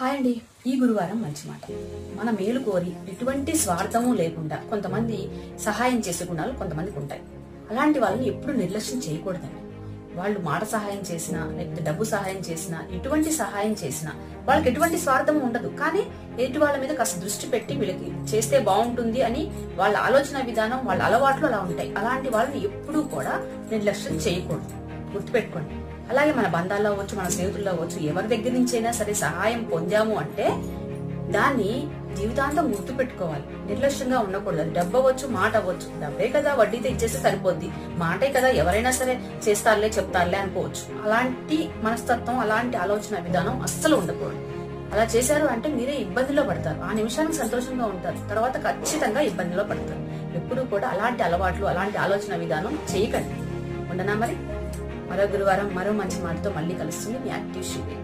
Hi అండి. ఈ గురువారం మంచి మాట. మన మేలు కోరి ఎటువంటి స్వార్థము లేకుండా కొంతమంది సహాయం చేసే గుణాలు కొంతమందికి ఉంటాయి. అలాంటి వాళ్ళని ఎప్పుడు నిర్లక్ష్యం చేయకూడదండి. వాళ్ళు మాట సహాయం చేసినా, లేకపోతే డబ్బు సహాయం చేసినా, ఎటువంటి సహాయం చేసినా వాళ్ళకి ఎటువంటి స్వార్థం ఉండదు. కానీ ఎటు వాళ్ళ మీద కాస్త దృష్టి పెట్టి వీళ్ళకి చేస్తే బాగుంటుంది అని వాళ్ళ ఆలోచన విధానం, వాళ్ళ అలవాట్లు అలా ఉంటాయి. అలాంటి వాళ్ళని ఎప్పుడూ కూడా నిర్లక్ష్యం చేయకూడదు. గుర్తుపెట్టుకోండి. అలాగే మన బంధాల్లో అవ్వచ్చు, మన స్నేహితుల్లో అవ్వచ్చు, ఎవరి దగ్గర నుంచి అయినా సరే సహాయం పొందాము అంటే దాన్ని జీవితాంతం గుర్తు పెట్టుకోవాలి. నిర్లక్ష్యంగా ఉండకూడదు. అది డబ్బు అవ్వచ్చు, మాట అవ్వచ్చు. డబ్బే కదా వడ్డీతో ఇచ్చేస్తే సరిపోద్ది, మాటే కదా ఎవరైనా సరే చేస్తారులే చెప్తారులే అనుకోవచ్చు. అలాంటి మనస్తత్వం, అలాంటి ఆలోచన విధానం అస్సలు ఉండకూడదు. అలా చేశారు అంటే మీరే ఇబ్బందిలో పడతారు. ఆ నిమిషానికి సంతోషంగా ఉంటారు, తర్వాత ఖచ్చితంగా ఇబ్బందిలో పడతారు. ఎప్పుడు కూడా అలాంటి అలవాట్లు, అలాంటి ఆలోచన విధానం చేయకండి. ఉండనా మరి? మరో గురువారం మరో మంచి మాటతో మళ్ళీ కలుస్తుంది మీ యాక్టివ్ శివే.